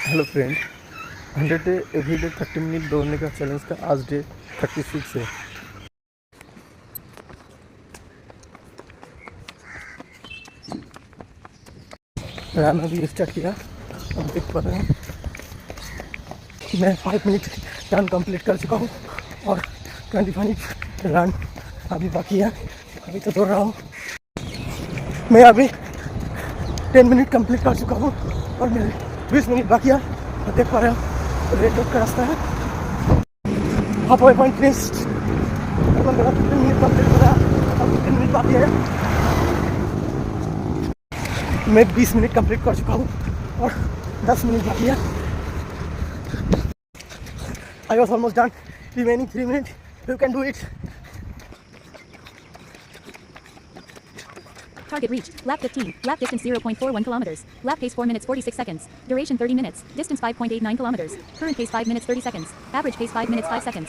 Hello friend, 100 day everyday 30 minute दौड़ने का challenge का आज डे 36 है। रन अभी स्टार्ट किया। अब देख पा रहे हैं मैं 5 मिनट रन कंप्लीट कर चुका हूँ और 25 रन अभी बाकी है। अभी तो दौड़ रहा हूँ मैं। अभी 10 मिनट कंप्लीट कर चुका हूँ और मेरे 20 मिनट बाकी है। और देख पा रहे हो रेड रोड का रास्ता है। Half way point finished. मतलब मेरा 15 मिनट कंप्लीट हो रहा है और 15 मिनट बाकी है। मैं 20 मिनट कंप्लीट कर चुका हूँ और 10 मिनट बाकी है। I was almost done. Remaining 3 minutes. You can do it. Target reached. Lap 15. Lap distance 0.41 kilometers. Lap pace 4 minutes 46 seconds. Duration 30 minutes. Distance 5.89 kilometers. Current pace 5 minutes 30 seconds. Average pace 5 minutes 5 seconds.